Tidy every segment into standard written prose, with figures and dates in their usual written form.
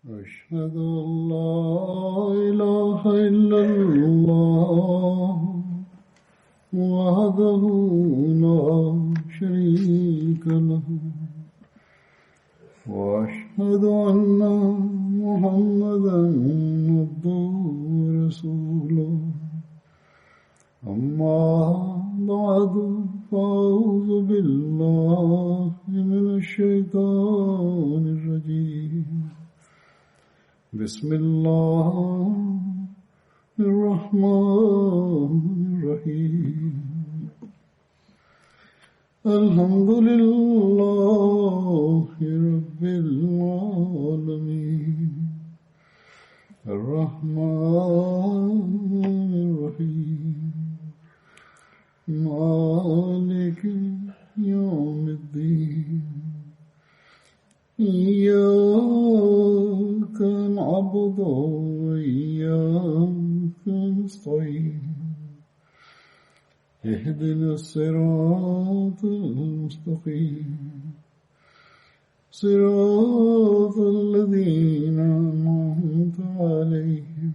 أشهد أن لا إله إلا الله وحده لا شريك له وأشهد أن محمدا عبده ورسوله أما بعد فأعوذ بالله من الشيطان الرجيم بسم الله الرحمن الرحيم الحمد لله رب العالمين الرحمن الرحيم مالك يوم الدين إياك نعبد وإياك نستعين اهدنا الصراط المستقيم صراط الذين أنعمت عليهم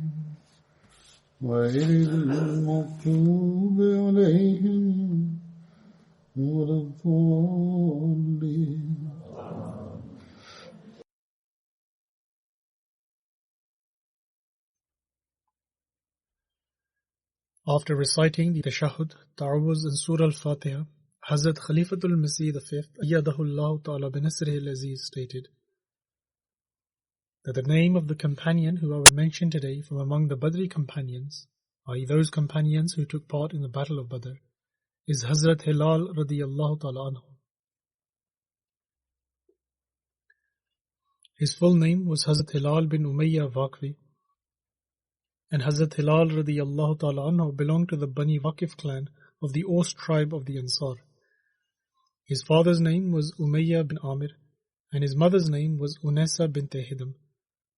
غير المغضوب عليهم ولا الضالين. After reciting the Tashahhud, Ta'awuz and Surah Al-Fatiha, Hazrat Khalifatul Masih V, Ayyadahullah Ta'ala binasrihi al-Aziz stated that the name of the companion who I will mention today from among the Badri companions, i.e. those companions who took part in the Battle of Badr, is Hazrat Hilal radiyallahu ta'ala anhu. His full name was Hazrat Hilal bin Umayyah Waqfi, and Hazrat Hilal radiyallahu ta'ala anhu belonged to the Bani Waqif clan of the Aus tribe of the Ansar. His father's name was Umayyah bin Amir, and his mother's name was Unesa bint Hidam,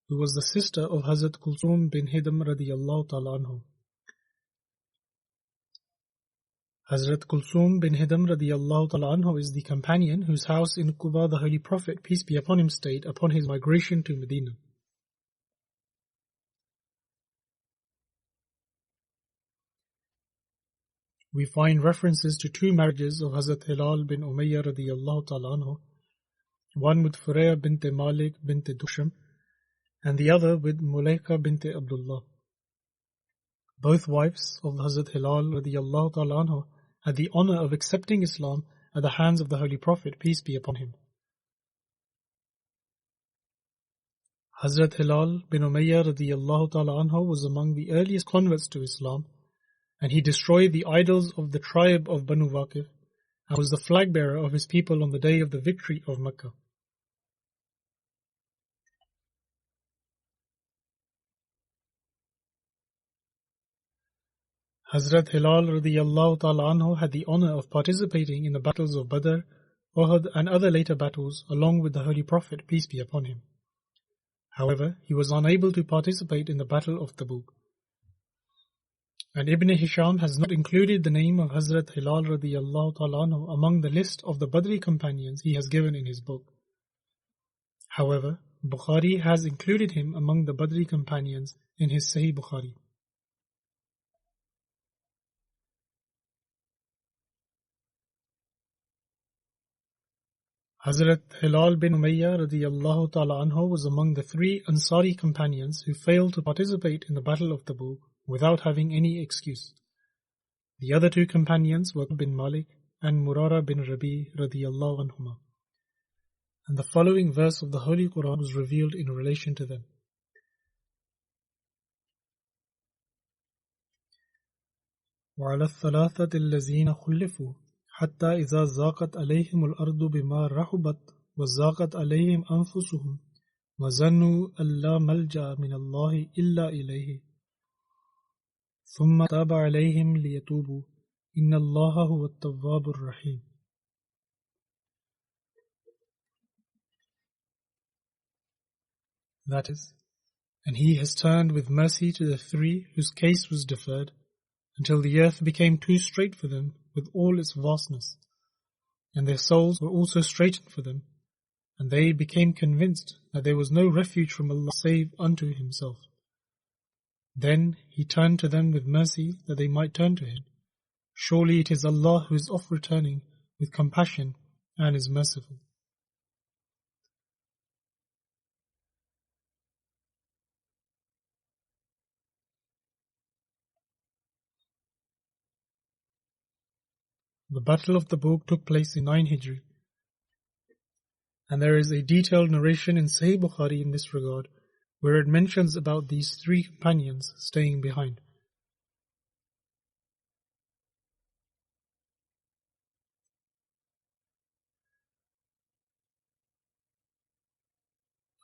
who was the sister of Hazrat Kulsum bin Hidam radiyallahu ta'ala anhu. Hazrat Kulsum bin Hidam radiyallahu ta'ala anhu is the companion whose house in Quba the Holy Prophet, peace be upon him, stayed upon his migration to Medina. We find references to two marriages of Hazrat Hilal bin Umayyah radiyallahu ta'ala anhu, one with Furaya bint Malik bint Dusham, and the other with Mulaika bint Abdullah. Both wives of Hazrat Hilal radiyallahu ta'ala anhu had the honor of accepting Islam at the hands of the Holy Prophet, peace be upon him. Hazrat Hilal bin Umayyah radiyallahu ta'ala anhu was among the earliest converts to Islam, and he destroyed the idols of the tribe of Banu Waqif and was the flag bearer of his people on the day of the victory of Mecca. Hazrat Hilal radiyallahu ta'ala anhu had the honor of participating in the battles of Badr, Uhud and other later battles along with the Holy Prophet, peace be upon him. However, he was unable to participate in the battle of Tabuk. And Ibn Hisham has not included the name of Hazrat Hilal radiyallahu ta'ala anhu among the list of the Badri companions he has given in his book. However, Bukhari has included him among the Badri companions in his Sahih Bukhari. Hazrat Hilal bin Umayyah radiyallahu ta'ala anhu was among the three Ansari companions who failed to participate in the Battle of Tabuk without having any excuse. The other two companions were bin Malik and Murara bin Rabi radiyallahu anhuma. And the following verse of the Holy Quran was revealed in relation to them. وَعَلَى الثَّلَاثَةِ الَّذِينَ خُلِّفُوا حَتَّى إِذَا زَاقَتْ عَلَيْهِمُ الْأَرْضُ بِمَا رَحُبَتْ وَزَاقَتْ عَلَيْهِمْ أَنفُسُهُمْ وَظَنُّوا أَن لَّا مَلْجَأَ مِنَ اللَّهِ إِلَّا إِلَيْهِ ثُمَّ تَابَ عَلَيْهِمْ لِيَتُوبُوا إِنَّ اللَّهَ هُوَ التَّوَّابُ الرَّحِيمُ. That is, and He has turned with mercy to the three whose case was deferred, until the earth became too straight for them with all its vastness, and their souls were also straightened for them, and they became convinced that there was no refuge from Allah save unto Himself. Then He turned to them with mercy that they might turn to Him. Surely it is Allah who is oft returning with compassion and is merciful. The Battle of Tabuk took place in 9 Hijri, and there is a detailed narration in Sahih Bukhari in this regard, where it mentions about these 3 companions staying behind.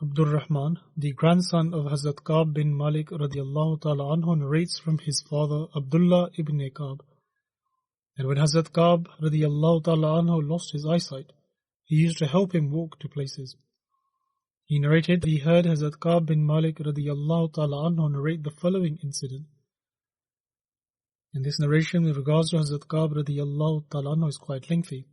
Abdul Rahman, the grandson of Hazrat Ka'b bin Malik radiallahu ta'ala anhu, narrates from his father Abdullah ibn Ka'b that when Hazrat Ka'b radiallahu ta'ala anhu lost his eyesight, he used to help him walk to places. He narrated that he heard Hazrat Ka'b bin Malik radiallahu ta'ala anhu narrate the following incident. In this narration with regards to Hazrat Ka'b radiallahu ta'ala anhu is quite lengthy.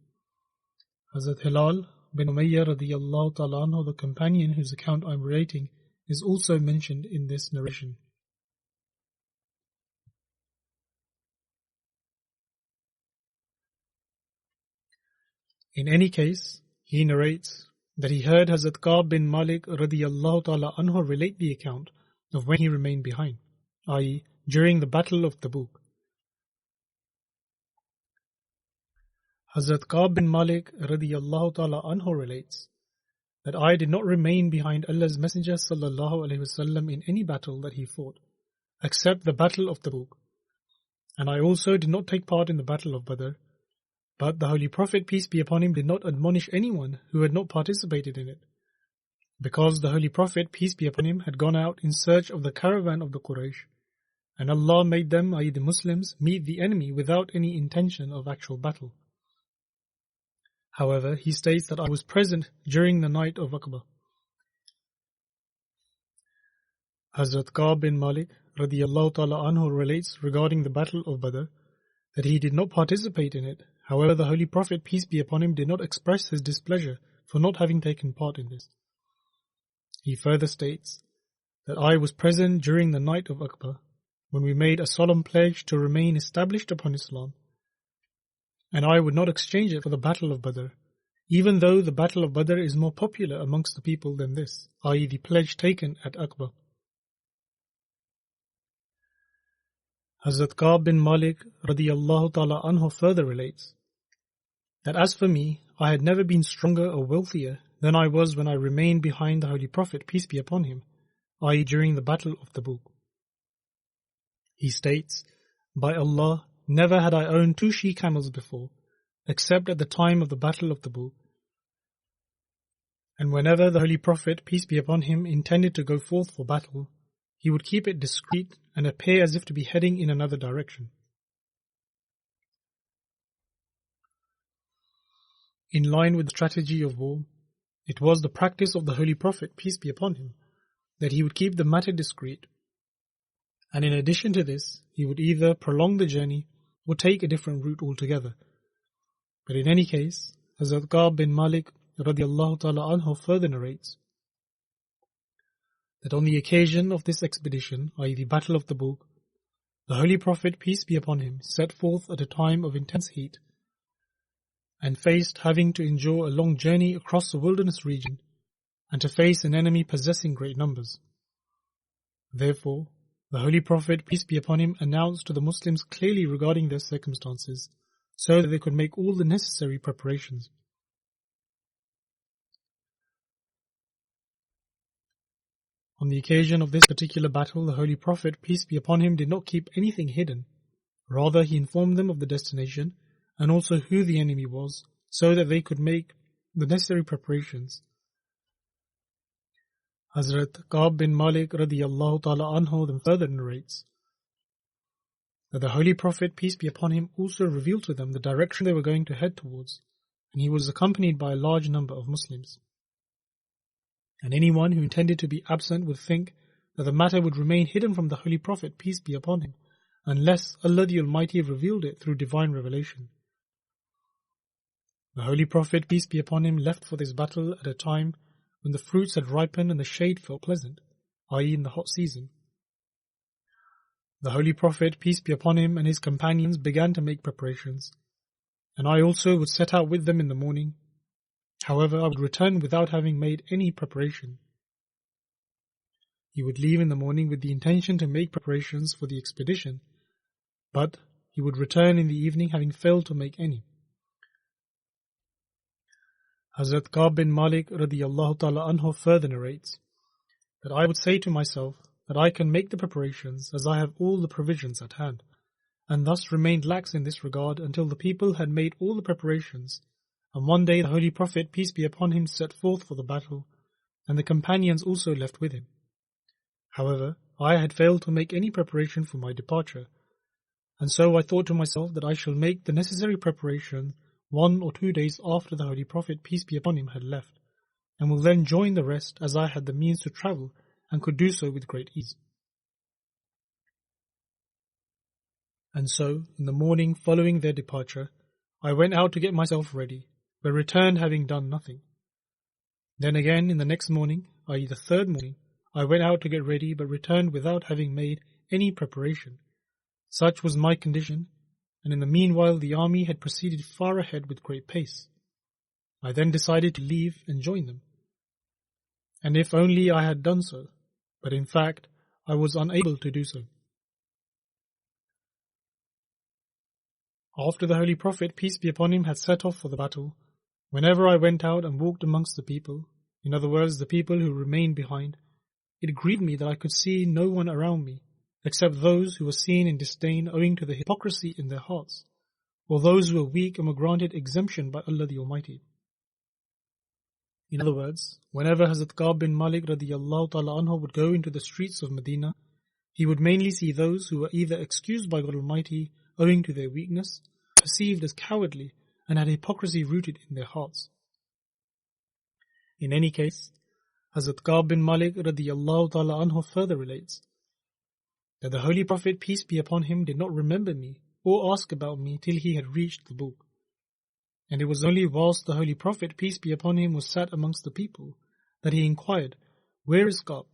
Hazrat Hilal bin Umayyah radiallahu ta'ala anhu, the companion whose account I am relating, is also mentioned in this narration. In any case, he narrates that he heard Hazrat Ka'b bin Malik radiyallahu ta'ala anhu relate the account of when he remained behind, i.e. during the Battle of Tabuk. Hazrat Ka'b bin Malik radiyallahu ta'ala anhu relates that I did not remain behind Allah's Messenger sallallahu alaihi wasallam in any battle that he fought, except the Battle of Tabuk, and I also did not take part in the Battle of Badr. But the Holy Prophet, peace be upon him, did not admonish anyone who had not participated in it, because the Holy Prophet, peace be upon him, had gone out in search of the caravan of the Quraysh, and Allah made them, i.e. the Muslims, meet the enemy without any intention of actual battle. However, he states that I was present during the night of Aqaba. Hazrat Ka'b bin Malik radiyallahu ta'ala anhu relates regarding the Battle of Badr that he did not participate in it. However, the Holy Prophet, peace be upon him, did not express his displeasure for not having taken part in this. He further states that I was present during the night of Aqaba, when we made a solemn pledge to remain established upon Islam, and I would not exchange it for the Battle of Badr, even though the Battle of Badr is more popular amongst the people than this, i.e. the pledge taken at Aqaba. Hazrat Ka'b bin Malik radiyallahu ta'ala anhu further relates that as for me, I had never been stronger or wealthier than I was when I remained behind the Holy Prophet, peace be upon him, i.e. during the Battle of Tabuk. He states, by Allah, never had I owned 2 she-camels before, except at the time of the Battle of Tabuk. And whenever the Holy Prophet, peace be upon him, intended to go forth for battle, he would keep it discreet and appear as if to be heading in another direction. In line with the strategy of war, it was the practice of the Holy Prophet, peace be upon him, that he would keep the matter discreet, and in addition to this, he would either prolong the journey or take a different route altogether. But in any case, Hazrat Ka'b bin Malik radiyallahu ta'ala anhu further narrates that on the occasion of this expedition, i.e. the Battle of Tabuk, the Holy Prophet, peace be upon him, set forth at a time of intense heat and faced having to endure a long journey across the wilderness region and to face an enemy possessing great numbers. Therefore, the Holy Prophet, peace be upon him, announced to the Muslims clearly regarding their circumstances so that they could make all the necessary preparations. On the occasion of this particular battle, the Holy Prophet, peace be upon him, did not keep anything hidden. Rather, he informed them of the destination and also who the enemy was, so that they could make the necessary preparations. Hazrat Ka'b bin Malik radiyallahu ta'ala anhu then further narrates that the Holy Prophet, peace be upon him, also revealed to them the direction they were going to head towards, and he was accompanied by a large number of Muslims. And anyone who intended to be absent would think that the matter would remain hidden from the Holy Prophet, peace be upon him, unless Allah the Almighty revealed it through divine revelation. The Holy Prophet, peace be upon him, left for this battle at a time when the fruits had ripened and the shade felt pleasant, i.e. in the hot season. The Holy Prophet, peace be upon him, and his companions began to make preparations, and I also would set out with them in the morning. However, I would return without having made any preparation. He would leave in the morning with the intention to make preparations for the expedition, but he would return in the evening having failed to make any. Hazrat Ka'b bin Malik radiyallahu ta'ala anhu further narrates that I would say to myself that I can make the preparations as I have all the provisions at hand, and thus remained lax in this regard until the people had made all the preparations. And one day the Holy Prophet, peace be upon him, set forth for the battle, and the companions also left with him. However, I had failed to make any preparation for my departure, and so I thought to myself that I shall make the necessary preparation 1 or 2 days after the Holy Prophet, peace be upon him, had left, and will then join the rest as I had the means to travel and could do so with great ease. And so, in the morning following their departure, I went out to get myself ready, but returned having done nothing. Then again, in the next morning, i.e. the third morning, I went out to get ready, but returned without having made any preparation. Such was my condition, and in the meanwhile the army had proceeded far ahead with great pace. I then decided to leave and join them. And if only I had done so, but in fact I was unable to do so. After the Holy Prophet, peace be upon him, had set off for the battle, whenever I went out and walked amongst the people, in other words the people who remained behind, it grieved me that I could see no one around me, except those who were seen in disdain owing to the hypocrisy in their hearts, or those who were weak and were granted exemption by Allah the Almighty. In other words, whenever Hazrat Ka'b bin Malik radiyallahu ta'ala anhu would go into the streets of Medina, he would mainly see those who were either excused by God Almighty owing to their weakness, perceived as cowardly, and had hypocrisy rooted in their hearts. In any case, Hazrat Ka'b bin Malik radiyallahu ta'ala anhu further relates that the Holy Prophet, peace be upon him, did not remember me or ask about me till he had reached the book. And it was only whilst the Holy Prophet, peace be upon him, was sat amongst the people that he inquired, "Where is Ka'b?"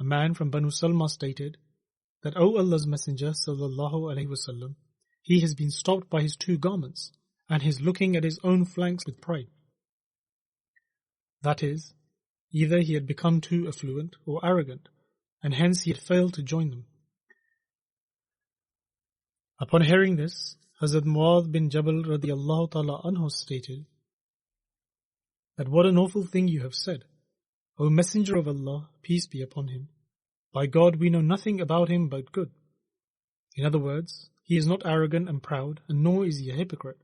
A man from Banu Salma stated that, "O Allah's Messenger sallallahu alaihi wasallam, he has been stopped by his 2 garments, and he is looking at his own flanks with pride." That is, either he had become too affluent or arrogant, and hence he had failed to join them. Upon hearing this, Hazrat Mu'adh bin Jabal radiyallahu ta'ala anhu stated that, "What an awful thing you have said, O Messenger of Allah, peace be upon him. By God, we know nothing about him but good." In other words, he is not arrogant and proud, and nor is he a hypocrite.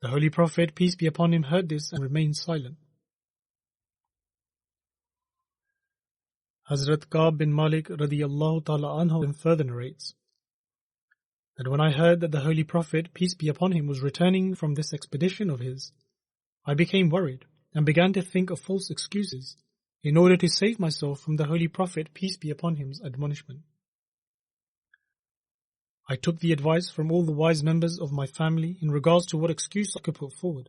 The Holy Prophet, peace be upon him, heard this and remained silent. Hazrat Ka'b bin Malik radiyallahu ta'ala anhu then further narrates that when I heard that the Holy Prophet, peace be upon him, was returning from this expedition of his, I became worried and began to think of false excuses in order to save myself from the Holy Prophet, peace be upon him's admonishment. I took the advice from all the wise members of my family in regards to what excuse I could put forward.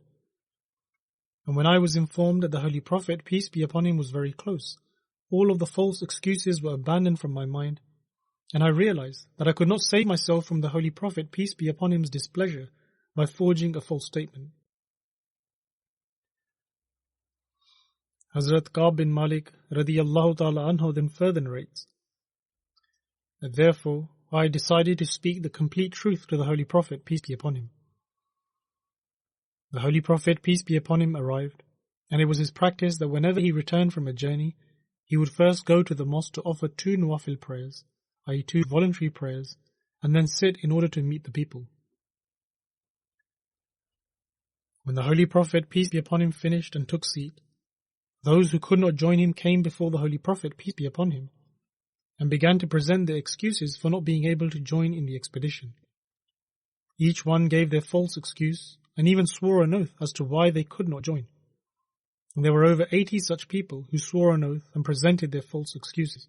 And when I was informed that the Holy Prophet, peace be upon him, was very close, all of the false excuses were abandoned from my mind, and I realized that I could not save myself from the Holy Prophet, peace be upon him's displeasure, by forging a false statement. Hazrat Ka'b bin Malik radiyallahu ta'ala anhu then further narrates that therefore I decided to speak the complete truth to the Holy Prophet, peace be upon him. The Holy Prophet, peace be upon him, arrived, and it was his practice that whenever he returned from a journey, he would first go to the mosque to offer 2 nawafil prayers, i.e. 2 voluntary prayers, and then sit in order to meet the people. When the Holy Prophet, peace be upon him, finished and took seat, those who could not join him came before the Holy Prophet, peace be upon him, and began to present their excuses for not being able to join in the expedition. Each one gave their false excuse and even swore an oath as to why they could not join. And there were over 80 such people who swore an oath and presented their false excuses.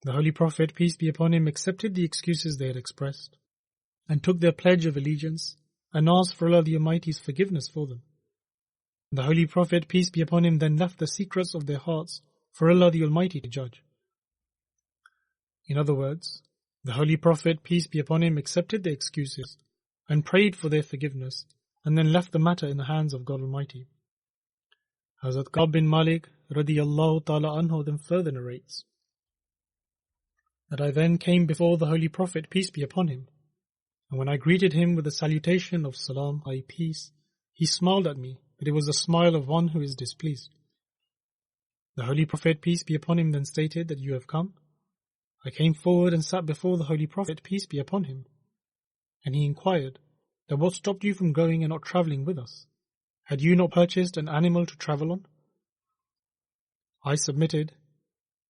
The Holy Prophet, peace be upon him, accepted the excuses they had expressed and took their pledge of allegiance and asked for Allah the Almighty's forgiveness for them. The Holy Prophet, peace be upon him, then left the secrets of their hearts for Allah the Almighty to judge. In other words, the Holy Prophet, peace be upon him, accepted their excuses and prayed for their forgiveness, and then left the matter in the hands of God Almighty. Hazrat Ka'b bin Malik radiyallahu ta'ala anhu then further narrates that I then came before the Holy Prophet, peace be upon him, and when I greeted him with the salutation of salam, i.e. peace, he smiled at me, but it was the smile of one who is displeased. The Holy Prophet, peace be upon him, then stated that you have come. I came forward and sat before the Holy Prophet, peace be upon him, and he inquired that what stopped you from going and not travelling with us? Had you not purchased an animal to travel on? I submitted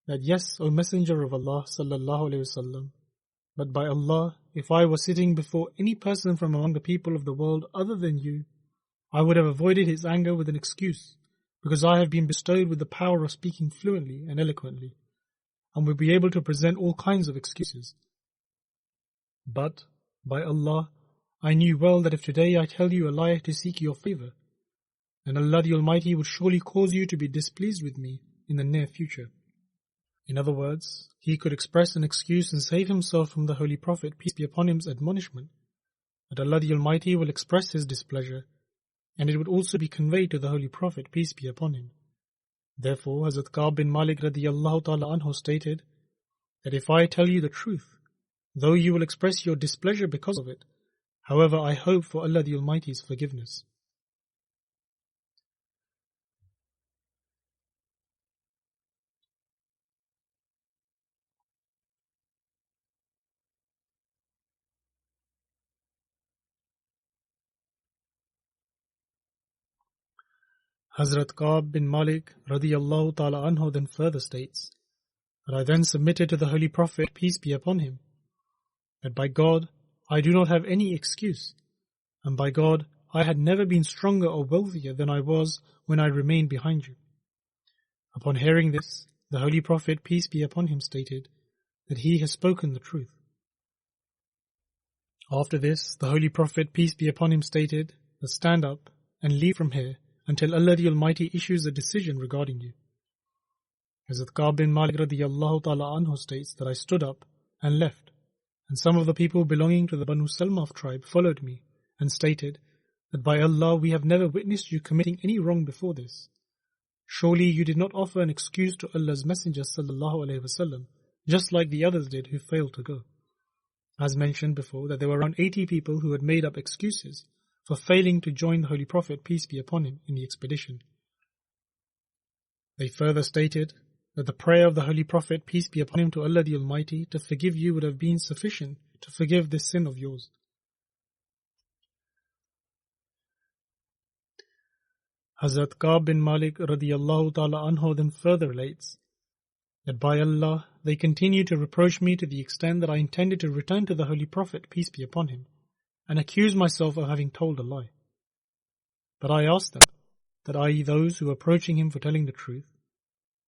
that yes, O Messenger of Allah sallallahu alaihi wasallam, but by Allah, if I was sitting before any person from among the people of the world other than you, I would have avoided his anger with an excuse, because I have been bestowed with the power of speaking fluently and eloquently, and would be able to present all kinds of excuses. But, by Allah, I knew well that if today I tell you a lie to seek your favour, then Allah the Almighty would surely cause you to be displeased with me in the near future. In other words, he could express an excuse and save himself from the Holy Prophet, peace be upon him's admonishment, but Allah the Almighty will express his displeasure, and it would also be conveyed to the Holy Prophet, peace be upon him. Therefore, Hazrat Ka'b bin Malik radiyallahu ta'ala anhu stated that if I tell you the truth, though you will express your displeasure because of it, however, I hope for Allah the Almighty's forgiveness. Hazrat Ka'b bin Malik radiyallahu ta'ala anhu then further states that I then submitted to the Holy Prophet, peace be upon him, that by God, I do not have any excuse, and by God, I had never been stronger or wealthier than I was when I remained behind you. Upon hearing this, the Holy Prophet, peace be upon him, stated that he has spoken the truth. After this, the Holy Prophet, peace be upon him, stated that stand up and leave from here until Allah the Almighty issues a decision regarding you. Hazrat Ka'b bin Malik radiyallahu ta'ala anhu states that I stood up and left, and some of the people belonging to the Banu Salmah tribe followed me and stated that by Allah we have never witnessed you committing any wrong before this. Surely you did not offer an excuse to Allah's Messenger sallallahu alaihi wasallam, just like the others did who failed to go. As mentioned before, that there were around 80 people who had made up excuses for failing to join the Holy Prophet, peace be upon him, in the expedition. They further stated that the prayer of the Holy Prophet, peace be upon him, to Allah the Almighty to forgive you would have been sufficient to forgive this sin of yours. Hazrat Ka'b bin Malik radiyallahu ta'ala anhu then further relates that by Allah, they continued to reproach me to the extent that I intended to return to the Holy Prophet, peace be upon him, and accuse myself of having told a lie. But I asked them, that i.e. those who were approaching him for telling the truth,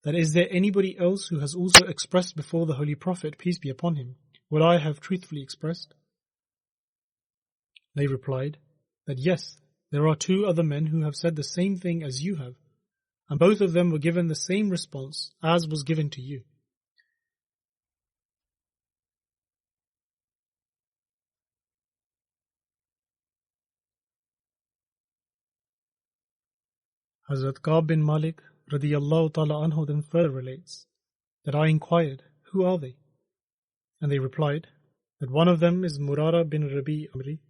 that is there anybody else who has also expressed before the Holy Prophet, peace be upon him, what I have truthfully expressed? They replied that yes, there are 2 other men who have said the same thing as you have, and both of them were given the same response as was given to you. Hazrat Ka'b bin Malik radiyallahu ta'ala anhu then further relates that I inquired, who are they? And they replied that one of them is Murara bin Rabi Amri,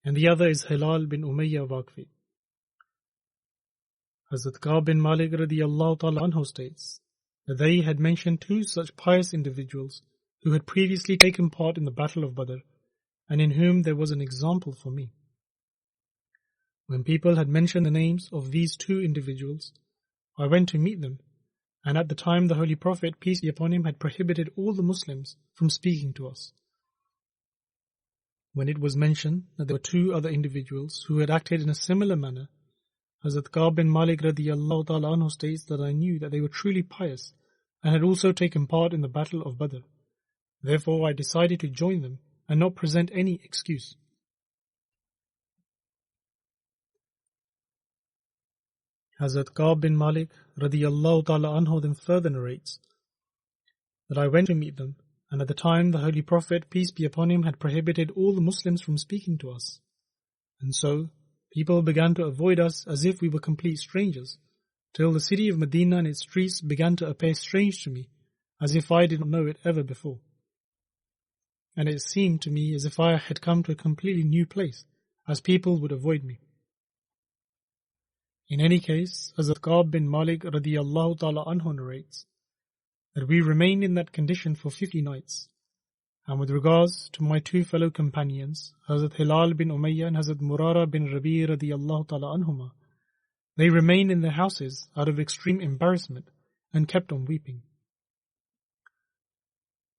and the other is Hilal bin Umayyah Waqfi. Hazrat Ka'b bin Malik radiyallahu ta'ala anhu states that they had mentioned 2 such pious individuals who had previously taken part in the Battle of Badr, and in whom there was an example for me. When people had mentioned the names of these 2 individuals, I went to meet them, and at the time the Holy Prophet, peace be upon him, had prohibited all the Muslims from speaking to us. When it was mentioned that there were 2 other individuals who had acted in a similar manner, Hazrat Ka'b bin Malik radiyallahu ta'ala anhu states that I knew that they were truly pious and had also taken part in the Battle of Badr. Therefore I decided to join them and not present any excuse. Hazrat Ka'b bin Malik radiyallahu ta'ala anhu then further narrates that I went to meet them, and at the time the Holy Prophet, peace be upon him, had prohibited all the Muslims from speaking to us. And so, people began to avoid us as if we were complete strangers, till the city of Medina and its streets began to appear strange to me, as if I did not know it ever before. And it seemed to me as if I had come to a completely new place, as people would avoid me. In any case, Hazrat Ka'b bin Malik radiyallahu ta'ala anhu narrates that we remained in that condition for 50 nights. And with regards to my two fellow companions, Hazrat Hilal bin Umayyah and Hazrat Murara bin Rabi radiyallahu ta'ala anhuma, they remained in their houses out of extreme embarrassment and kept on weeping.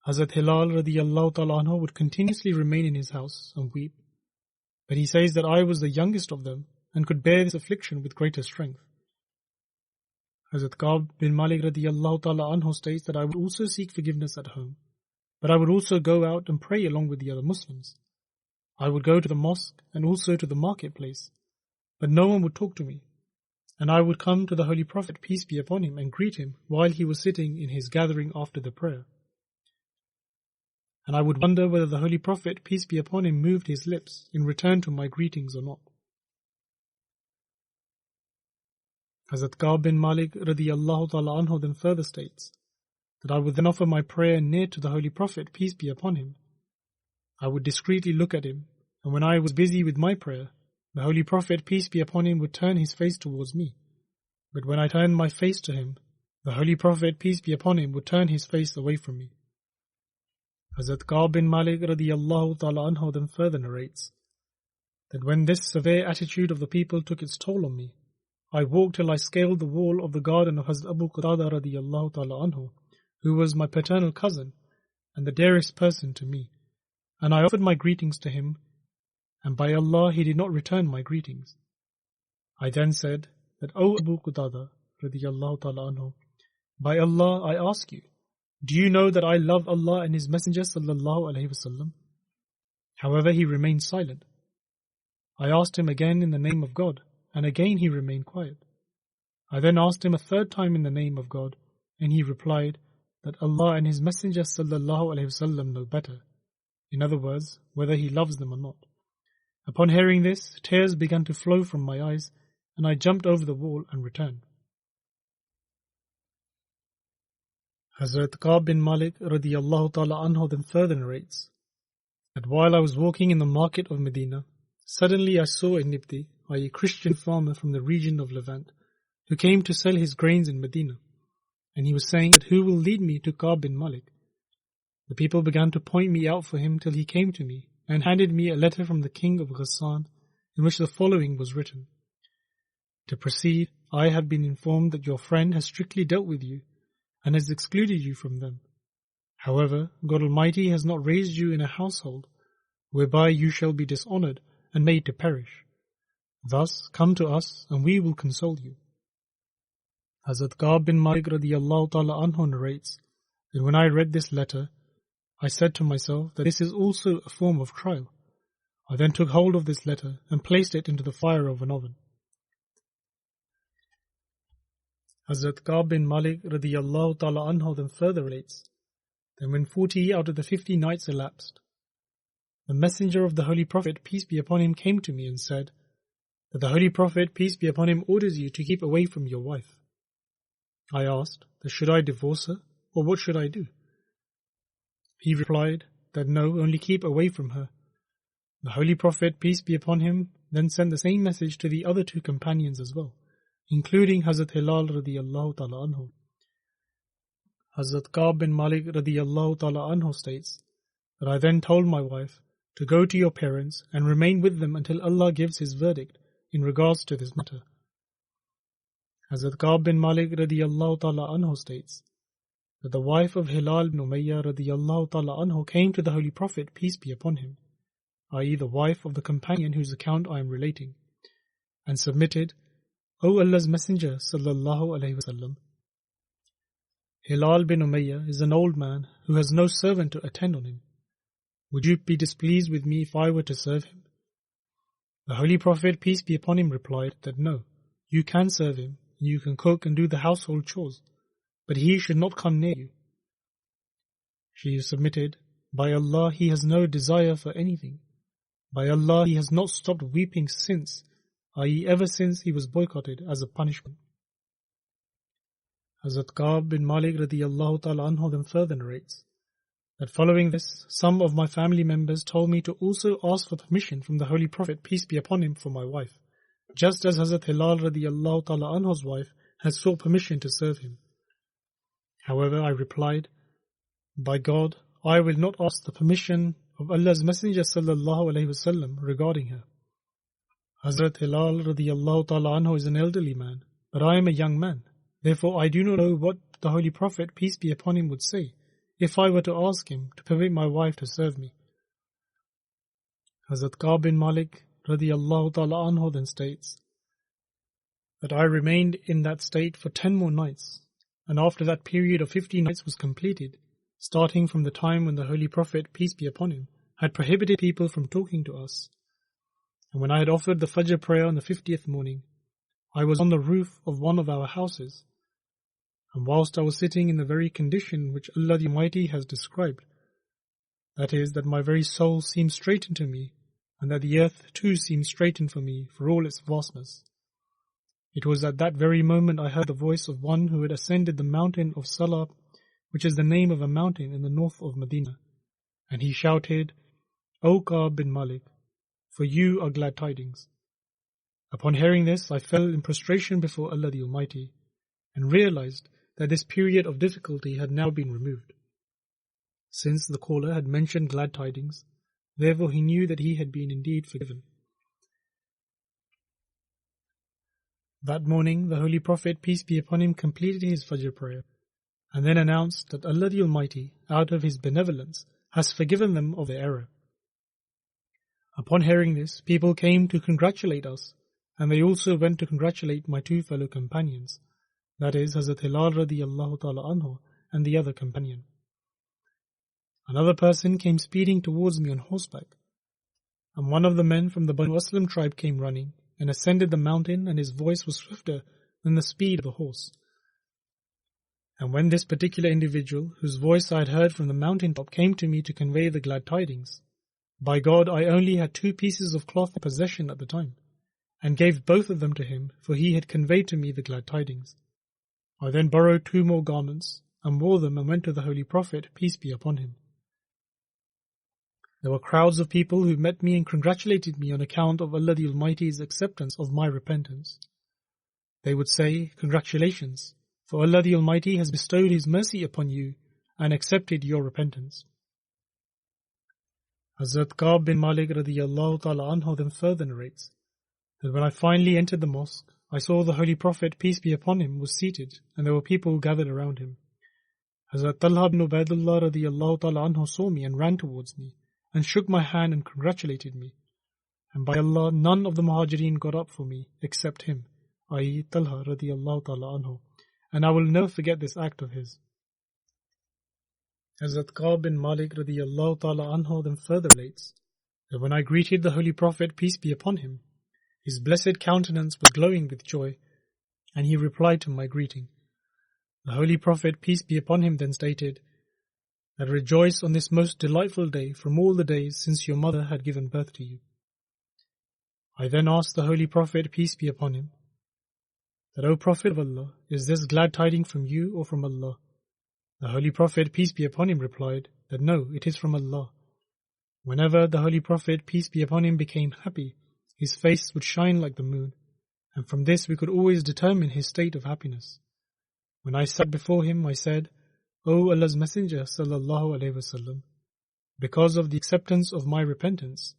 Hazrat Hilal radiyallahu ta'ala anhu would continuously remain in his house and weep, but he says that I was the youngest of them and could bear this affliction with greater strength. Hazrat Ka'b bin Malik radiyallahu ta'ala anhu states that I would also seek forgiveness at home, but I would also go out and pray along with the other Muslims. I would go to the mosque and also to the marketplace, but no one would talk to me, and I would come to the Holy Prophet, peace be upon him, and greet him while he was sitting in his gathering after the prayer. And I would wonder whether the Holy Prophet, peace be upon him, moved his lips in return to my greetings or not. Hazrat Ka'b bin Malik radiyallahu ta'ala anhu then further states that I would then offer my prayer near to the Holy Prophet, peace be upon him. I would discreetly look at him, and when I was busy with my prayer, the Holy Prophet, peace be upon him, would turn his face towards me. But when I turned my face to him, the Holy Prophet, peace be upon him, would turn his face away from me. Hazrat Ka'b bin Malik radiyallahu ta'ala anhu then further narrates that when this severe attitude of the people took its toll on me, I walked till I scaled the wall of the garden of Hazrat Abu Qatada radiyallahu ta'ala anhu, who was my paternal cousin and the dearest person to me, and I offered my greetings to him, and by Allah he did not return my greetings. I then said that, O Abu Qatada radiyallahu ta'ala anhu, by Allah I ask you, do you know that I love Allah and His Messenger sallallahu alaihi wasallam? However, he remained silent. I asked him again in the name of God, and again he remained quiet. I then asked him a third time in the name of God, and he replied that Allah and His Messenger sallallahu alaihi wasallam know better. In other words, whether he loves them or not. Upon hearing this, tears began to flow from my eyes, and I jumped over the wall and returned. Hazrat Ka'b bin Malik radiyallahu ta'ala anhu then further narrates that while I was walking in the market of Medina, suddenly I saw a Nibti, i.e. Christian farmer from the region of Levant, who came to sell his grains in Medina, and he was saying that who will lead me to Ka'b bin Malik? The people began to point me out for him till he came to me and handed me a letter from the king of Ghassan in which the following was written. To proceed, I have been informed that your friend has strictly dealt with you and has excluded you from them. However, God Almighty has not raised you in a household whereby you shall be dishonored and made to perish. Thus, come to us and we will console you. Hazrat Ka'b bin Malik radiyallahu ta'ala anhu narrates that when I read this letter, I said to myself that this is also a form of trial. I then took hold of this letter and placed it into the fire of an oven. Hazrat Ka'b bin Malik radiyallahu ta'ala anhu then further relates that when 40 out of the 50 nights elapsed, the messenger of the Holy Prophet, peace be upon him, came to me and said that the Holy Prophet, peace be upon him, orders you to keep away from your wife. I asked that should I divorce her or what should I do? He replied that no, only keep away from her. The Holy Prophet, peace be upon him, then sent the same message to the other two companions as well, including Hazrat Hilal radiyallahu ta'ala anhu. Hazrat Ka'b bin Malik radiyallahu ta'ala anhu states that I then told my wife to go to your parents and remain with them until Allah gives His verdict in regards to this matter. Hazrat Ka'b bin Malik radiyallahu ta'ala anhu states that the wife of Hilal bin Umayyah radiyallahu ta'ala anhu came to the Holy Prophet, peace be upon him, i.e. the wife of the companion whose account I am relating, and submitted, O Allah's Messenger sallallahu alaihi wasallam, Hilal bin Umayyah is an old man who has no servant to attend on him. Would you be displeased with me if I were to serve him? The Holy Prophet, peace be upon him, replied that no, you can serve him You can cook and do the household chores, but he should not come near you. She submitted, By Allah, he has no desire for anything. By Allah, he has not stopped weeping since, i.e. ever since he was boycotted as a punishment. Hazrat Ka'b bin Malik radiyallahu ta'ala anhu then further narrates that following this, some of my family members told me to also ask for permission from the Holy Prophet, peace be upon him, for my wife, just as Hazrat Hilal radiyallahu ta'ala anhu's wife had sought permission to serve him. However, I replied, By God, I will not ask the permission of Allah's Messenger sallallahu alayhi wasallam regarding her. Hazrat Hilal radiyallahu ta'ala anhu is an elderly man, but I am a young man. Therefore, I do not know what the Holy Prophet, peace be upon him, would say if I were to ask him to permit my wife to serve me. Hazrat Ka'b bin Malik radiyallahu ta'ala anhu then states that I remained in that state for 10 more nights, and after that period of 50 nights was completed, starting from the time when the Holy Prophet, peace be upon him, had prohibited people from talking to us. And when I had offered the Fajr prayer on the 50th morning, I was on the roof of one of our houses, and whilst I was sitting in the very condition which Allah the Almighty has described, that is, that my very soul seemed straightened to me, and that the earth too seemed straightened for me for all its vastness. It was at that very moment I heard the voice of one who had ascended the mountain of Salah, which is the name of a mountain in the north of Medina, and he shouted, O Ka'b bin Malik, for you are glad tidings. Upon hearing this, I fell in prostration before Allah the Almighty, and realized that this period of difficulty had now been removed. Since the caller had mentioned glad tidings, therefore he knew that he had been indeed forgiven. That morning, the Holy Prophet, peace be upon him, completed his Fajr prayer, and then announced that Allah the Almighty, out of His benevolence, has forgiven them of their error. Upon hearing this, people came to congratulate us, and they also went to congratulate my two fellow companions, that is, Hazrat Hilal radiyallahu ta'ala anhu and the other companion. Another person came speeding towards me on horseback, and one of the men from the Banu Aslam tribe came running and ascended the mountain, and his voice was swifter than the speed of a horse. And when this particular individual, whose voice I had heard from the mountain top, came to me to convey the glad tidings, by God, I only had 2 pieces of cloth in possession at the time, and gave both of them to him, for he had conveyed to me the glad tidings. I then borrowed 2 more garments, and wore them, and went to the Holy Prophet, peace be upon him. There were crowds of people who met me and congratulated me on account of Allah the Almighty's acceptance of my repentance. They would say, Congratulations, for Allah the Almighty has bestowed His mercy upon you and accepted your repentance. Hazrat Ka'b bin Malik radiyallahu ta'ala anhu then further narrates that when I finally entered the mosque, I saw the Holy Prophet, peace be upon him, was seated, and there were people gathered around him. Hazrat Talha bin Ubaidullah radiyallahu ta'ala anhu saw me and ran towards me, and shook my hand and congratulated me. And by Allah, none of the Muhajirin got up for me except him, i.e. Talha radiyallahu ta'ala anhu, and I will never forget this act of his. Hazrat Ka'b bin Malik radiyallahu ta'ala anhu then further relates that when I greeted the Holy Prophet, peace be upon him, his blessed countenance was glowing with joy, and he replied to my greeting. The Holy Prophet, peace be upon him, then stated that rejoice on this most delightful day from all the days since your mother had given birth to you. I then asked the Holy Prophet, peace be upon him, that, O Prophet of Allah, is this glad tidings from you or from Allah? The Holy Prophet, peace be upon him, replied that no, it is from Allah. Whenever the Holy Prophet, peace be upon him, became happy, his face would shine like the moon, and from this we could always determine his state of happiness. When I sat before him, I said, O Allah's Messenger sallallahu alaihi wasallam, because of the acceptance of my repentance,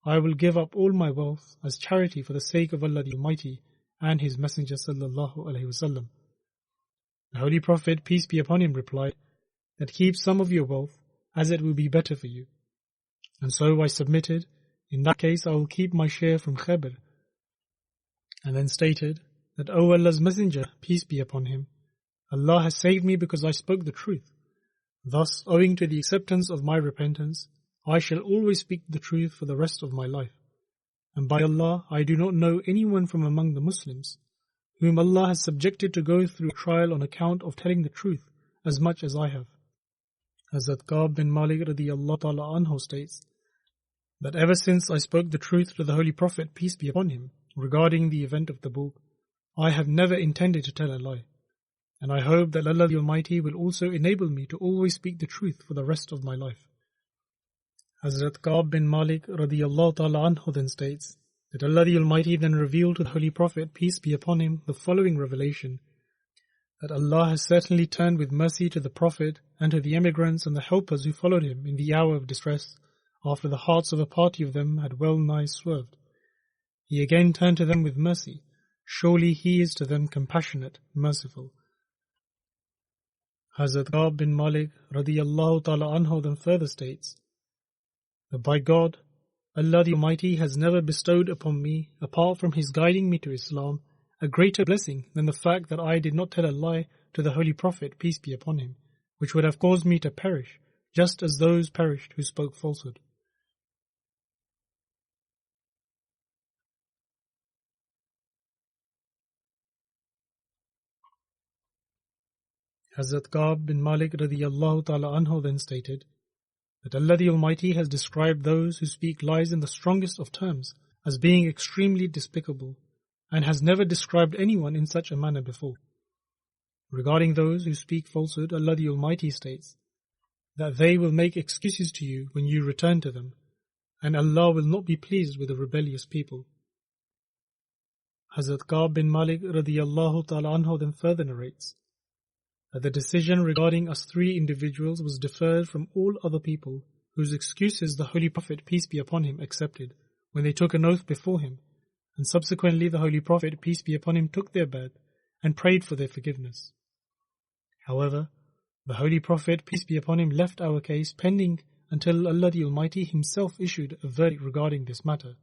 I will give up all my wealth as charity for the sake of Allah the Almighty and His Messenger sallallahu alaihi wasallam. The Holy Prophet, peace be upon him, replied that keep some of your wealth as it will be better for you. And so I submitted, in that case I will keep my share from Khaybar. And then stated that, O Allah's Messenger, peace be upon him, Allah has saved me because I spoke the truth. Thus, owing to the acceptance of my repentance, I shall always speak the truth for the rest of my life. And by Allah, I do not know anyone from among the Muslims whom Allah has subjected to go through trial on account of telling the truth as much as I have. Hazrat Ka'b bin Malik radiyallahu ta'ala anhu states that ever since I spoke the truth to the Holy Prophet, peace be upon him, regarding the event of Tabuk, I have never intended to tell a lie. And I hope that Allah the Almighty will also enable me to always speak the truth for the rest of my life. Hazrat Ka'b bin Malik radiyallahu ta'ala anhu then states that Allah the Almighty then revealed to the Holy Prophet, peace be upon him, the following revelation, that Allah has certainly turned with mercy to the Prophet and to the emigrants and the helpers who followed him in the hour of distress, after the hearts of a party of them had well nigh swerved. He again turned to them with mercy. Surely He is to them compassionate, merciful. Hazrat Ka'b bin Malik radiyallahu ta'ala anhu then further states that by God, Allah the Almighty has never bestowed upon me, apart from His guiding me to Islam, a greater blessing than the fact that I did not tell a lie to the Holy Prophet, peace be upon him, which would have caused me to perish, just as those perished who spoke falsehood. Hazrat Ka'b bin Malik radiyallahu ta'ala anhu then stated that Allah the Almighty has described those who speak lies in the strongest of terms as being extremely despicable, and has never described anyone in such a manner before. Regarding those who speak falsehood, Allah the Almighty states that they will make excuses to you when you return to them, and Allah will not be pleased with the rebellious people. Hazrat Ka'b bin Malik radiyallahu ta'ala anhu then further narrates that the decision regarding us three individuals was deferred from all other people whose excuses the Holy Prophet, peace be upon him, accepted when they took an oath before him, and subsequently the Holy Prophet, peace be upon him, took their bed and prayed for their forgiveness. However, the Holy Prophet, peace be upon him, left our case pending until Allah the Almighty Himself issued a verdict regarding this matter,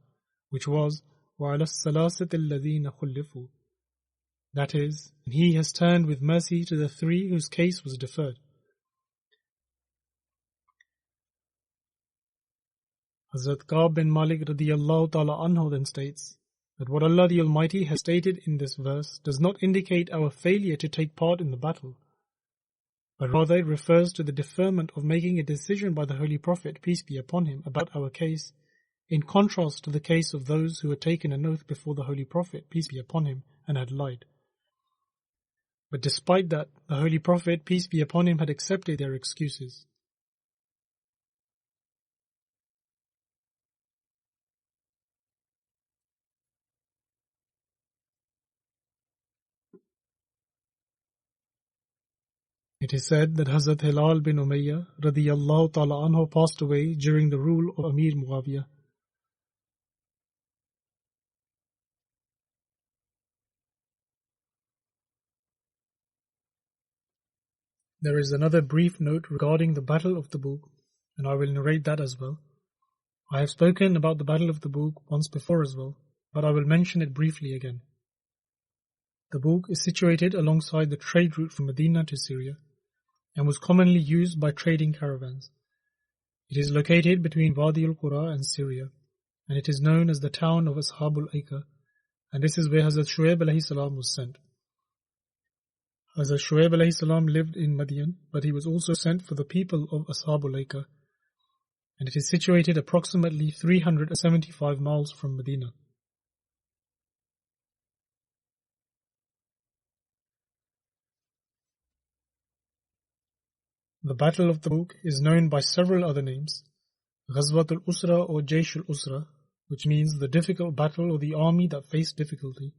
which was وَعَلَى الثَّلَاثَةِ الَّذِينَ خُلِّفُوا. That is, He has turned with mercy to the three whose case was deferred. Hazrat Ka'b bin Malik radiyallahu ta'ala anhu then states that what Allah the Almighty has stated in this verse does not indicate our failure to take part in the battle, but rather it refers to the deferment of making a decision by the Holy Prophet, peace be upon him, about our case, in contrast to the case of those who had taken an oath before the Holy Prophet, peace be upon him, and had lied. But despite that, the Holy Prophet, peace be upon him, had accepted their excuses. It is said that Hazrat Hilal bin Umayyah radiyallahu ta'ala anhu passed away during the rule of Amir Muawiyah. There is another brief note regarding the Battle of Tabuk, and I will narrate that as well. I have spoken about the Battle of Tabuk once before as well, but I will mention it briefly again. Tabuk is situated alongside the trade route from Medina to Syria, and was commonly used by trading caravans. It is located between Wadi al-Qura and Syria, and it is known as the town of Ashabul Aika, and this is where Hazrat Shuaib alayhi salam was sent. Hazrat Shuaib alayhi salam lived in Madian, but he was also sent for the people of Ashabul Aika, and it is situated approximately 375 miles from Medina. The Battle of Tabuk is known by several other names, Ghazwatul Usra or Jayshul Usra, which means the difficult battle or the army that faced difficulty.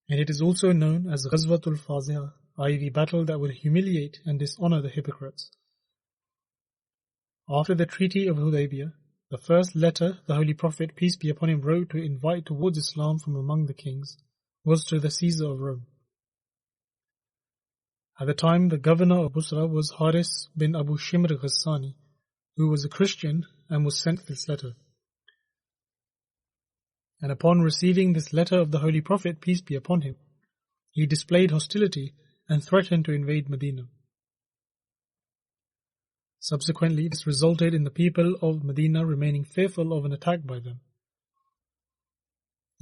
And it is also known as Ghazwatul Faziha, i.e. the battle that would humiliate and dishonor the hypocrites. After the Treaty of Hudaybiyah, the first letter the Holy Prophet, peace be upon him, wrote to invite towards Islam from among the kings was to the Caesar of Rome. At the time, the governor of Busra was Haris bin Abu Shimr Ghassani, who was a Christian and was sent this letter. And upon receiving this letter of the Holy Prophet, peace be upon him, he displayed hostility and threatened to invade Medina. Subsequently, this resulted in the people of Medina remaining fearful of an attack by them.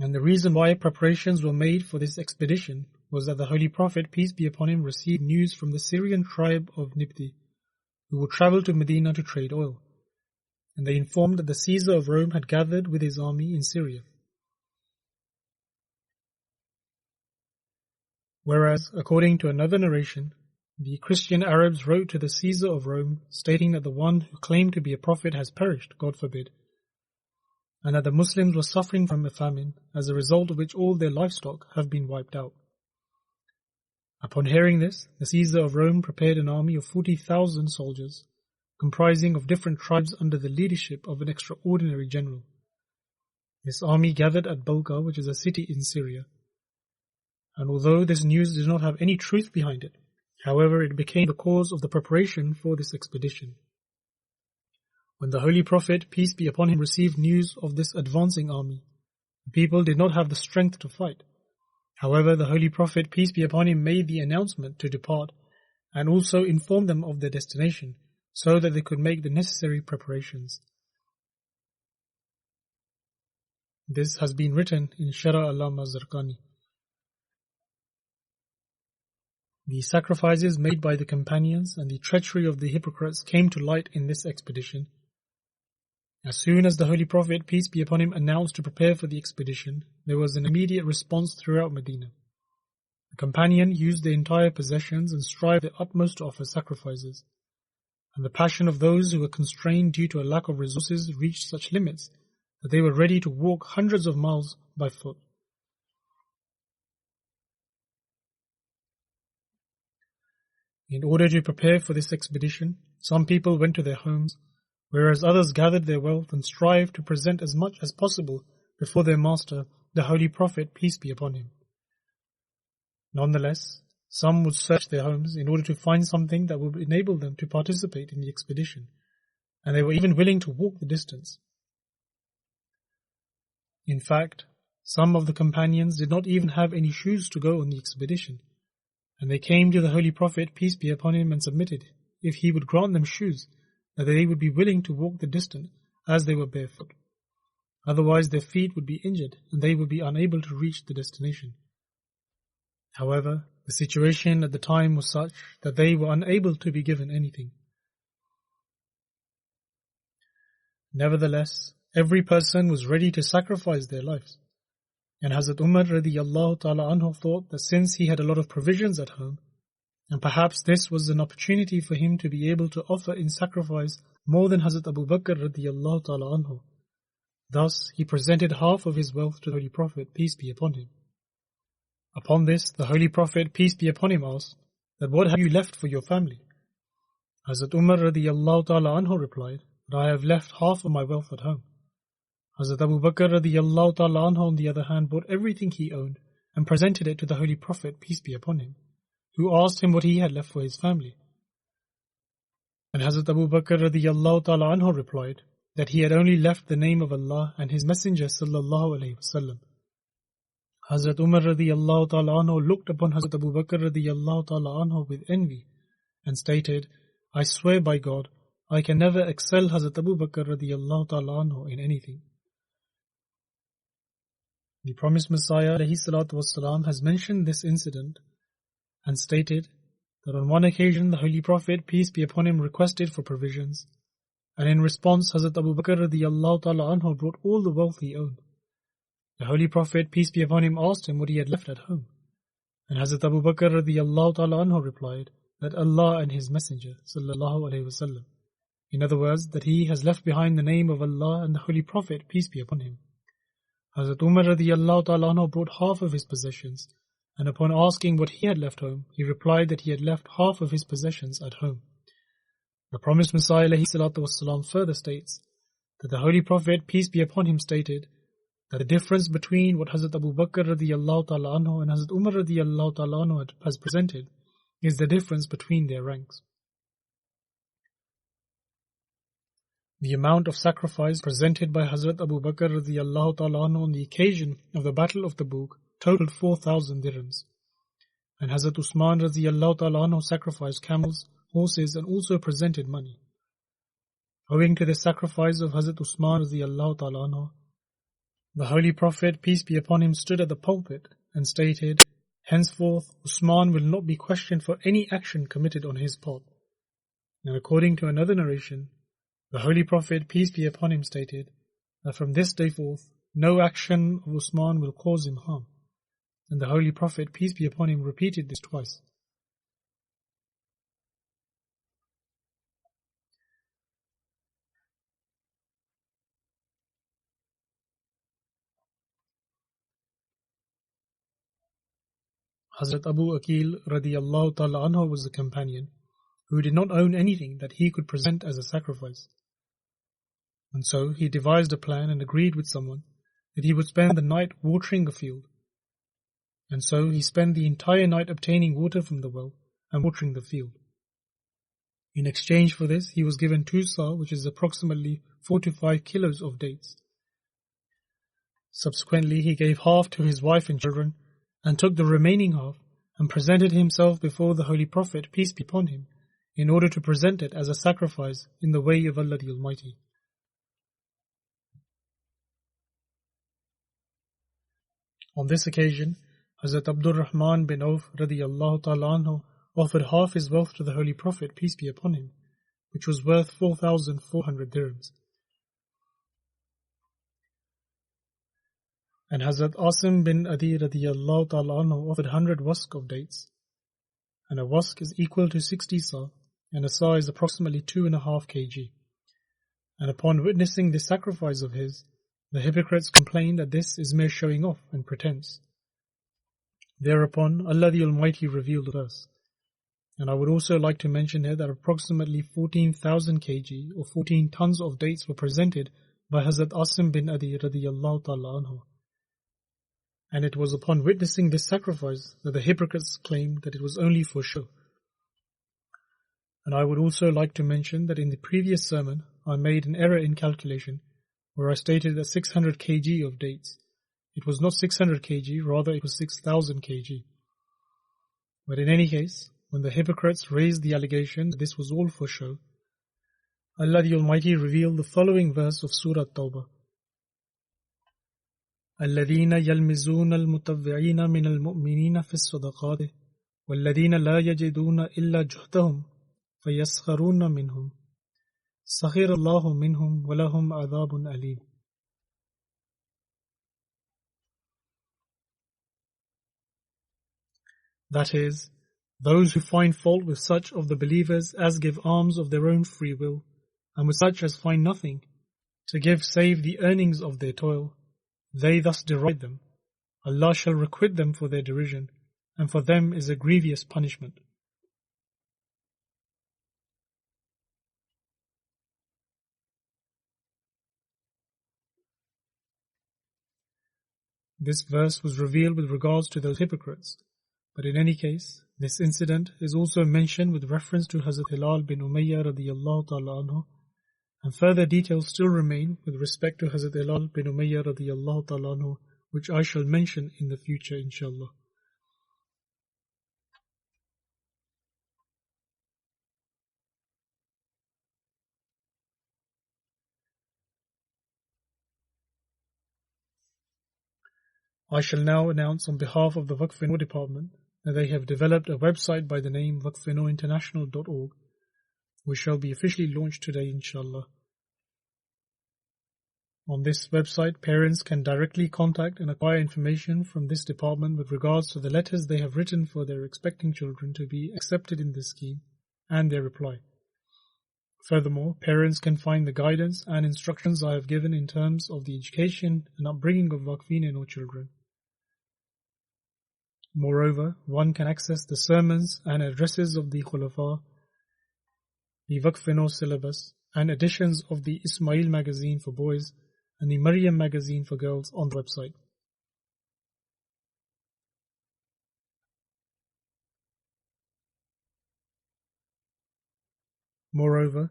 And the reason why preparations were made for this expedition was that the Holy Prophet, peace be upon him, received news from the Syrian tribe of Nibti, who would travel to Medina to trade oil. And they informed that the Caesar of Rome had gathered with his army in Syria. Whereas, according to another narration, the Christian Arabs wrote to the Caesar of Rome stating that the one who claimed to be a prophet has perished, God forbid, and that the Muslims were suffering from a famine, as a result of which all their livestock have been wiped out. Upon hearing this, the Caesar of Rome prepared an army of 40,000 soldiers, comprising of different tribes under the leadership of an extraordinary general. This army gathered at Balqa, which is a city in Syria. And although this news did not have any truth behind it, however, it became the cause of the preparation for this expedition. When the Holy Prophet, peace be upon him, received news of this advancing army, the people did not have the strength to fight. However, the Holy Prophet, peace be upon him, made the announcement to depart and also informed them of their destination so that they could make the necessary preparations. This has been written in Shara Allama Zarqani. The sacrifices made by the companions and the treachery of the hypocrites came to light in this expedition. As soon as the Holy Prophet, peace be upon him, announced to prepare for the expedition, there was an immediate response throughout Medina. The companion used their entire possessions and strived their utmost to offer sacrifices. And the passion of those who were constrained due to a lack of resources reached such limits that they were ready to walk hundreds of miles by foot. In order to prepare for this expedition, some people went to their homes, whereas others gathered their wealth and strived to present as much as possible before their master, the Holy Prophet, peace be upon him. Nonetheless, some would search their homes in order to find something that would enable them to participate in the expedition, and they were even willing to walk the distance. In fact, some of the companions did not even have any shoes to go on the expedition, and they came to the Holy Prophet, peace be upon him, and submitted, if he would grant them shoes, that they would be willing to walk the distance as they were barefoot. Otherwise their feet would be injured and they would be unable to reach the destination. However, the situation at the time was such that they were unable to be given anything. Nevertheless, every person was ready to sacrifice their lives. And Hazrat Umar radiyallahu ta'ala anhu thought that since he had a lot of provisions at home, and perhaps this was an opportunity for him to be able to offer in sacrifice more than Hazrat Abu Bakr radiyallahu ta'ala anhu. Thus, he presented half of his wealth to the Holy Prophet, peace be upon him. Upon this, the Holy Prophet, peace be upon him, asked, that what have you left for your family? Hazrat Umar radiyallahu ta'ala anhu replied, that I have left half of my wealth at home. Hazrat Abu Bakr radiyallahu ta'ala anhu, on the other hand, bought everything he owned and presented it to the Holy Prophet, peace be upon him, who asked him what he had left for his family. And Hazrat Abu Bakr radiyallahu ta'ala anhu replied that he had only left the name of Allah and His Messenger sallallahu alayhi wasallam. Hazrat Umar radiyallahu ta'ala anhu looked upon Hazrat Abu Bakr radiyallahu ta'ala anhu with envy and stated, I swear by God, I can never excel Hazrat Abu Bakr radiyallahu ta'ala anhu in anything. The promised Messiah alayhi salatu wassalam has mentioned this incident and stated that on one occasion the Holy Prophet, peace be upon him, requested for provisions, and in response Hazrat Abu Bakr radiyallahu ta'ala anhu brought all the wealth he owned. The Holy Prophet, peace be upon him, asked him what he had left at home, and Hazrat Abu Bakr radiyallahu ta'ala anhu replied that Allah and His Messenger sallallahu alayhi wasallam, in other words, that he has left behind the name of Allah and the Holy Prophet, peace be upon him. Hazrat Umar radiyallahu ta'ala anhu brought half of his possessions, and upon asking what he had left home, he replied that he had left half of his possessions at home. The promised Messiah alayhi salatu wassalam further states that the Holy Prophet, peace be upon him, stated that the difference between what Hazrat Abu Bakr radiyallahu ta'ala anhu and Hazrat Umar radiyallahu ta'ala anhu has presented is the difference between their ranks. The amount of sacrifice presented by Hazrat Abu Bakr radiyallahu ta'ala anhu on the occasion of the Battle of Tabuk totaled 4,000 dirhams. And Hazrat Usman radiyallahu ta'ala anhu sacrificed camels, horses, and also presented money. Owing to the sacrifice of Hazrat Usman radiyallahu ta'ala anhu, The Holy Prophet, peace be upon him, stood at the pulpit and stated, "Henceforth, Usman will not be questioned for any action committed on his part." And according to another narration, the Holy Prophet, peace be upon him, stated that from this day forth, no action of Usman will cause him harm. And the Holy Prophet, peace be upon him, repeated this twice. Hazrat Abu Aqil radiyallahu ta'ala anhu was a companion who did not own anything that he could present as a sacrifice. And so he devised a plan and agreed with someone that he would spend the night watering a field. And so he spent the entire night obtaining water from the well and watering the field. In exchange for this, he was given 2 sa, which is approximately 4 to 5 kilos of dates. Subsequently, he gave half to his wife and children and took the remaining half and presented himself before the Holy Prophet, peace be upon him, in order to present it as a sacrifice in the way of Allah the Almighty. On this occasion, Hazrat Abdul Rahman bin Auf radiyallahu ta'ala anhu offered half his wealth to the Holy Prophet, peace be upon him, which was worth 4,400 dirhams. And Hazrat Asim bin Adi radiyallahu ta'ala anhu offered 100 wask of dates. And a wask is equal to 60 sa, and a sa is approximately 2.5 kg. And upon witnessing this sacrifice of his, the hypocrites complained that this is mere showing off and pretense. Thereupon, Allah the Almighty revealed the verse. And I would also like to mention here that approximately 14,000 kg or 14 tons of dates were presented by Hazrat Asim bin Adi radiyallahu ta'ala anhu. And it was upon witnessing this sacrifice that the hypocrites claimed that it was only for show. And I would also like to mention that in the previous sermon, I made an error in calculation where I stated that 600 kg of dates. It was not 600 kg, rather it was 6,000 kg. But in any case, when the hypocrites raised the allegation that this was all for show, Allah the Almighty revealed the following verse of Surah Tawbah. الذين يلمزون المتطوعين من المؤمنين في الصدقات والذين لا يجدون إلا جهدهم فيسخرون منهم سخر الله منهم ولهم عذاب أليم. That is, those who find fault with such of the believers as give alms of their own free will, and with such as find nothing to give save the earnings of their toil, they thus deride them. Allah shall requite them for their derision, and for them is a grievous punishment. This verse was revealed with regards to those hypocrites, but in any case, this incident is also mentioned with reference to Hazrat Hilal bin Umayyah radiyallahu ta'ala anhu, and further details still remain with respect to Hazrat Hilal bin Umayyah radiyallahu ta'ala anhu, which I shall mention in the future, inshallah. I shall now announce on behalf of the Waqf-e-Noor department that they have developed a website by the name waqfenorinternational.org, which shall be officially launched today, inshallah. On this website, parents can directly contact and acquire information from this department with regards to the letters they have written for their expecting children to be accepted in this scheme and their reply. Furthermore, parents can find the guidance and instructions I have given in terms of the education and upbringing of Waqf-e-Noor children. Moreover, one can access the sermons and addresses of the Khulafa, the Waqf-e-Noor syllabus, and editions of the Ismail magazine for boys and the Maryam magazine for girls on the website. Moreover,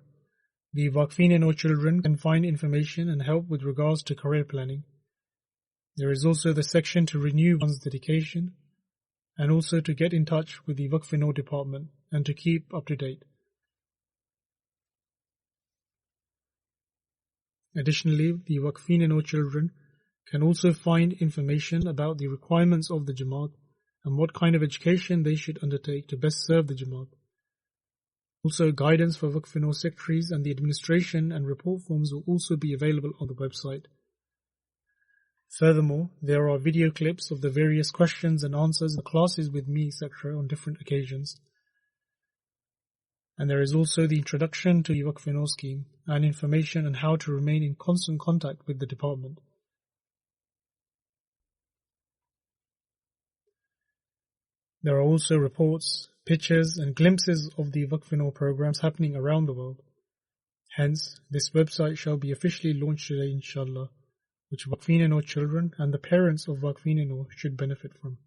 the Waqf-e-Noor children can find information and help with regards to career planning. There is also the section to renew one's dedication, and also to get in touch with the Waqf-e-Noor department and to keep up to date. Additionally, the Waqf-e-Noor children can also find information about the requirements of the Jamaat and what kind of education they should undertake to best serve the Jamaat. Also, guidance for Waqf-e-Noor secretaries and the administration and report forms will also be available on the website. Furthermore, there are video clips of the various questions and answers, the classes with me, etc. on different occasions. And there is also the introduction to the Waqf-e-Noor scheme and information on how to remain in constant contact with the department. There are also reports, pictures and glimpses of the Waqf-e-Noor programs happening around the world. Hence, this website shall be officially launched today, inshallah, which Waqf-e-Noor children and the parents of Waqf-e-Noor should benefit from.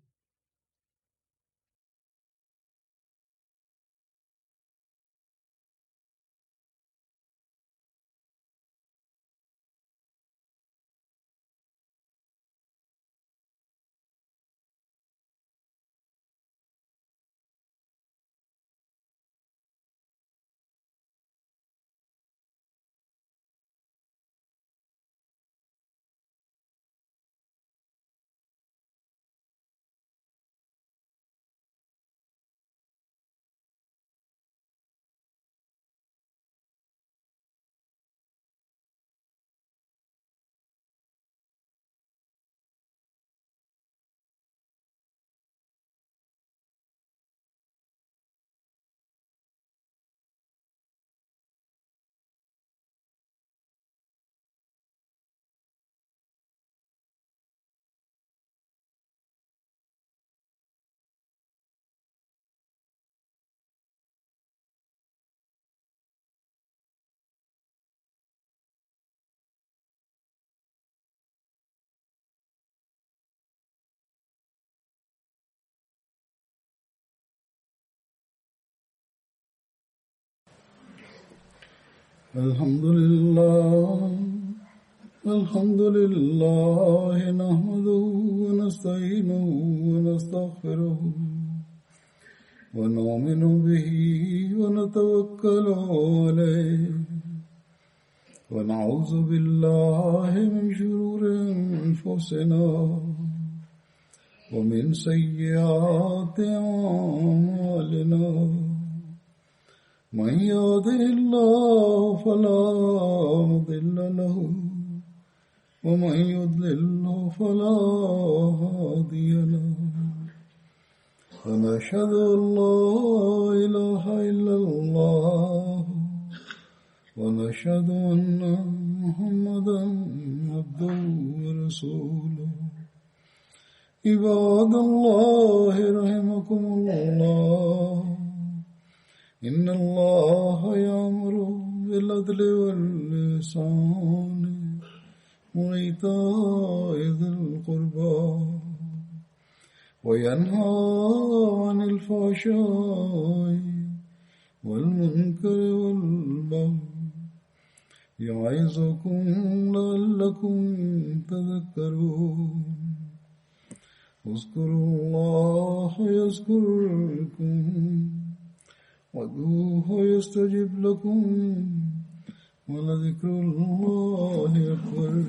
الحمد لله نحمده ونستعينه ونستغفره ونؤمن به ونتوكل عليه ونعوذ بالله من شرور أنفسنا ومن سيئات أعمالنا من يهده الله فلا مضل له ومن يضلل فلا هادي له ونشهد أن لا إله إلا الله ونشهد أن محمدا عبده ورسوله عباد الله رحمكم الله إن الله يأمر بالعدل والإحسان وإيتاء ذي القربى وينهى عن الفحشاء والمنكر والبغي يعظكم لعلكم تذكرون اذكروا الله يذكركم وادعوه يستجب لكم ولذكر الله أكبر